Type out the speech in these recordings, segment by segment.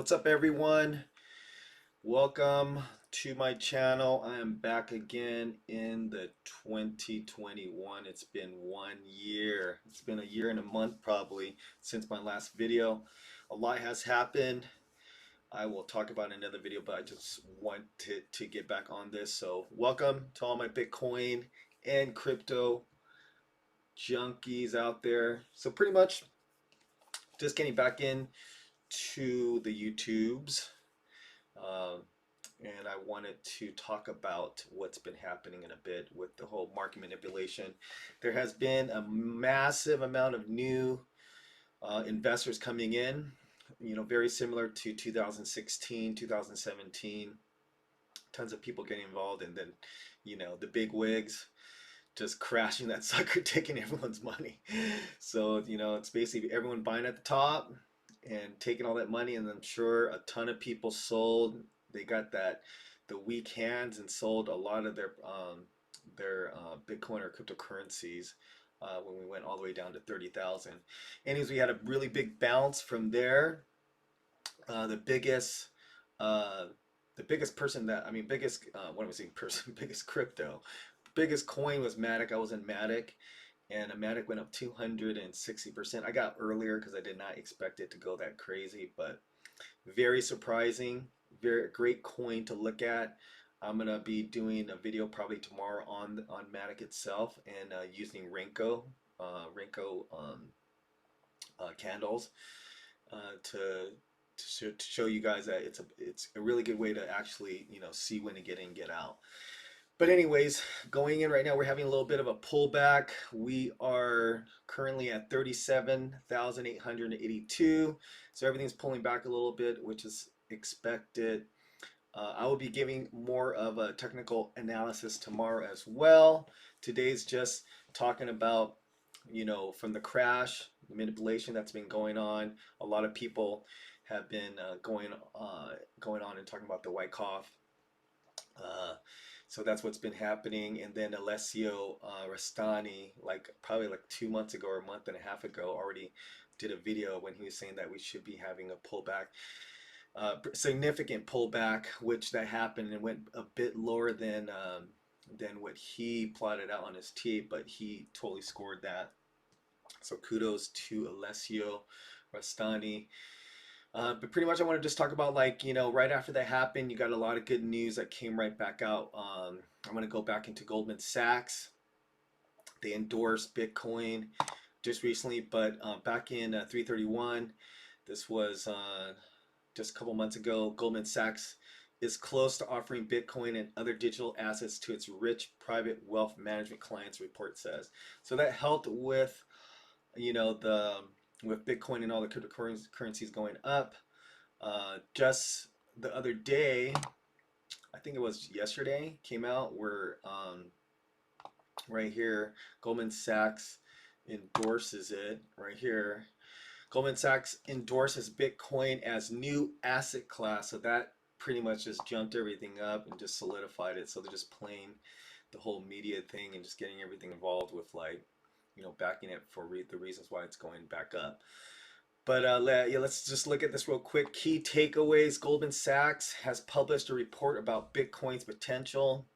What's up, everyone? Welcome to my channel. I am back again in the 2021. It's been 1 year. It's been a year and a month probably since my last video. A lot has happened. I will talk about in another video, but I just wanted to get back on this. So welcome to all my Bitcoin and crypto junkies out there. So pretty much just getting back in to the YouTubes. Uh, and I wanted to talk about what's been happening in a bit with the whole market manipulation. There has been a massive amount of new investors coming in, very similar to 2016, 2017. Tons of people getting involved, and then, the big wigs just crashing that sucker, taking everyone's money. So, it's basically everyone buying at the top and taking all that money, and I'm sure a ton of people sold. They got the weak hands and sold a lot of their Bitcoin or cryptocurrencies when we went all the way down to 30,000. Anyways, we had a really big bounce from there. The biggest uh, person that I mean biggest what am I saying person biggest crypto biggest coin was Matic. I was in Matic, and Matic went up 260%. I got earlier because I did not expect it to go that crazy, but very surprising. Very great coin to look at. I'm gonna be doing a video probably tomorrow on Matic itself, and using Renko candles to show you guys that it's a really good way to actually see when to get in, get out. But anyways, going in right now, we're having a little bit of a pullback. We are currently at 37,882. So everything's pulling back a little bit, which is expected. I will be giving more of a technical analysis tomorrow as well. Today's just talking about, from the crash, the manipulation that's been going on. A lot of people have been going on and talking about the white cough. So that's what's been happening. And then Alessio Rastani, probably 2 months ago or a month and a half ago, already did a video when he was saying that we should be having a pullback, significant pullback, which that happened and went a bit lower than what he plotted out on his tape, but he totally scored that. So kudos to Alessio Rastani. But pretty much I want to just talk about, right after that happened, you got a lot of good news that came right back out. I'm going to go back into Goldman Sachs. They endorsed Bitcoin just recently, but back in 331, this was just a couple months ago. Goldman Sachs is close to offering Bitcoin and other digital assets to its rich private wealth management clients, report says. So that helped with, with Bitcoin and all the cryptocurrencies going up. Just the other day, I think it was yesterday, came out where right here, Goldman Sachs endorses it right here. Goldman Sachs endorses Bitcoin as new asset class. So that pretty much just jumped everything up and just solidified it. So they're just playing the whole media thing and just getting everything involved with, backing it for the reasons why it's going back up. But yeah, let's just look at this real quick. Key takeaways. Goldman Sachs has published a report about Bitcoin's potential.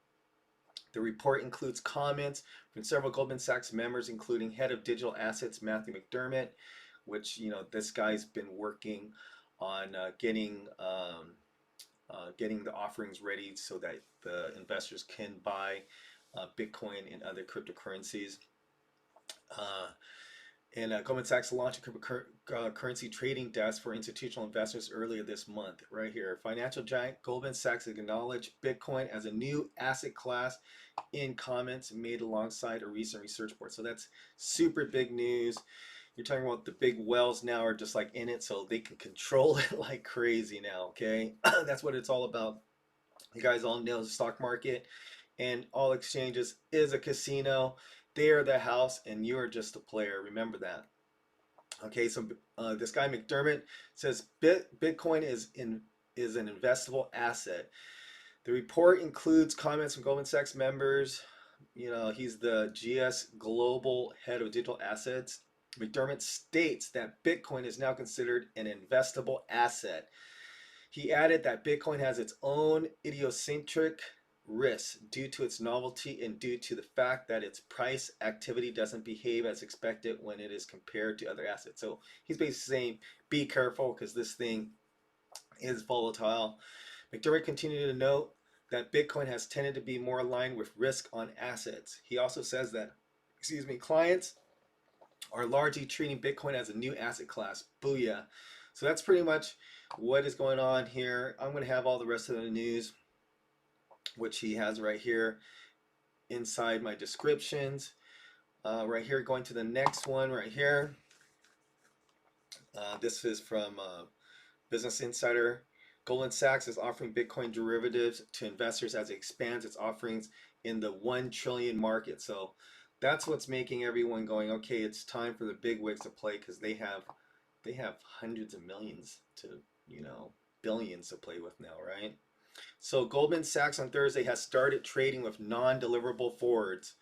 The report includes comments from several Goldman Sachs members, including head of digital assets Matthew McDermott, which, this guy's been working on getting the offerings ready so that the investors can buy Bitcoin and other cryptocurrencies. And Goldman Sachs launched a cryptocurrency trading desk for institutional investors earlier this month. Right here, financial giant Goldman Sachs acknowledged Bitcoin as a new asset class in comments made alongside a recent research report. So that's super big news. You're talking about the big whales now are just in it, so they can control it like crazy now. Okay, that's what it's all about. You guys all know the stock market and all exchanges is a casino. They are the house and you are just a player. Remember that. Okay, so this guy McDermott says Bitcoin is an investable asset. The report includes comments from Goldman Sachs members. He's the GS Global Head of Digital Assets. McDermott states that Bitcoin is now considered an investable asset. He added that Bitcoin has its own idiosyncratic risks due to its novelty and due to the fact that its price activity doesn't behave as expected when it is compared to other assets. So he's basically saying, be careful because this thing is volatile. McDermott continued to note that Bitcoin has tended to be more aligned with risk on assets. He also says that, clients are largely treating Bitcoin as a new asset class. Booyah. So that's pretty much what is going on here. I'm going to have all the rest of the news, which he has right here inside my descriptions. Right here, going to the next one right here. This is from Business Insider. Goldman Sachs is offering Bitcoin derivatives to investors as it expands its offerings in the 1 trillion market. So that's what's making everyone going, okay, it's time for the big wigs to play, because they have hundreds of millions to, billions to play with now, right? So Goldman Sachs on Thursday has started trading with non-deliverable forwards.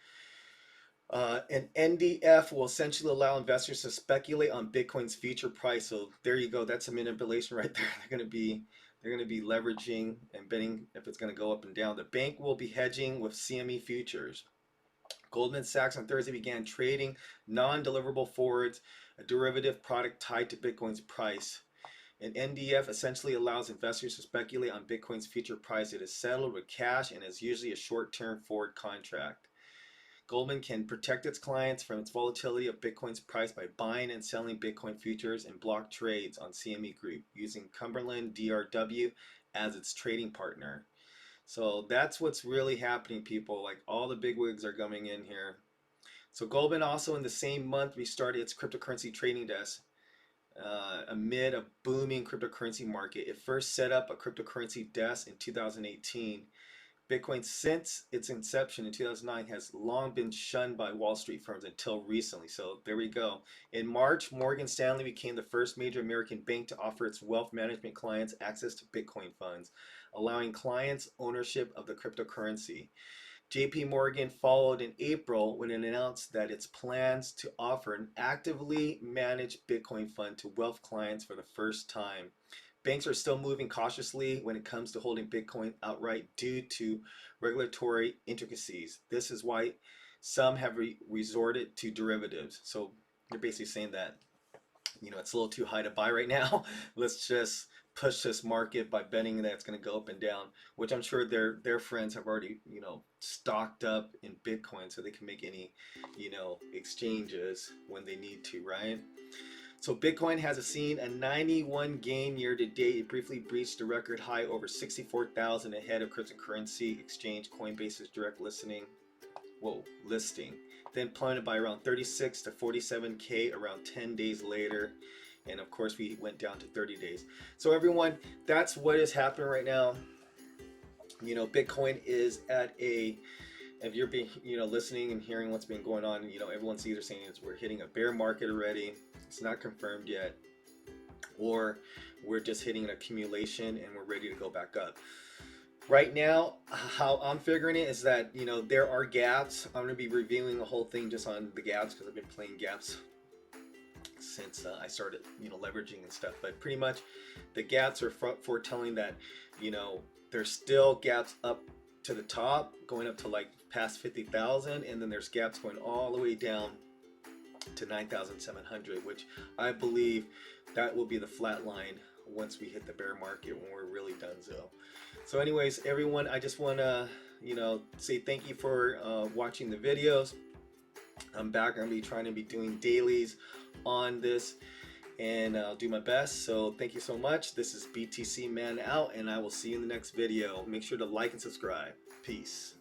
An NDF will essentially allow investors to speculate on Bitcoin's future price. So there you go. That's a manipulation right there. They're going to be leveraging and betting if it's going to go up and down. The bank will be hedging with CME futures. Goldman Sachs on Thursday began trading non-deliverable forwards, a derivative product tied to Bitcoin's price. An NDF essentially allows investors to speculate on Bitcoin's future price. It is settled with cash and is usually a short-term forward contract. Goldman can protect its clients from its volatility of Bitcoin's price by buying and selling Bitcoin futures and block trades on CME Group using Cumberland DRW as its trading partner. So that's what's really happening, people. Like, all the big wigs are coming in here. So Goldman also in the same month restarted its cryptocurrency trading desk amid a booming cryptocurrency market. It first set up a cryptocurrency desk in 2018. Bitcoin, since its inception in 2009, has long been shunned by Wall Street firms until recently. So there we go. In March, Morgan Stanley became the first major American bank to offer its wealth management clients access to Bitcoin funds, allowing clients ownership of the cryptocurrency. JP Morgan followed in April when it announced that its plans to offer an actively managed Bitcoin fund to wealth clients for the first time. Banks are still moving cautiously when it comes to holding Bitcoin outright due to regulatory intricacies. This is why some have resorted to derivatives. So they're basically saying that, it's a little too high to buy right now. Let's just push this market by betting that it's going to go up and down, which I'm sure their friends have already, stocked up in Bitcoin so they can make any, exchanges when they need to, right? So Bitcoin has seen a 91 gain year to date. It briefly breached a record high over 64,000 ahead of cryptocurrency exchange Coinbase's direct listing. Then plummeted by around 36 to 47K around 10 days later. And of course, we went down to 30 days. So everyone, that's what is happening right now. Bitcoin is at a, if you're being, listening and hearing what's been going on, everyone's either saying we're hitting a bear market already. It's not confirmed yet, or we're just hitting an accumulation and we're ready to go back up. Right now, how I'm figuring it is that, there are gaps. I'm going to be reviewing the whole thing just on the gaps because I've been playing gaps since I started, leveraging and stuff. But pretty much the gaps are foretelling that, there's still gaps up to the top, going up to like past 50,000, and then there's gaps going all the way down to 9,700, which I believe that will be the flat line once we hit the bear market when we're really done. So anyways, everyone, I just want to say thank you for watching the videos. I'm back. I'm going to be trying to be doing dailies on this, and I'll do my best. So thank you so much. This is BTC Man out, and I will see you in the next video. Make sure to like and subscribe. Peace.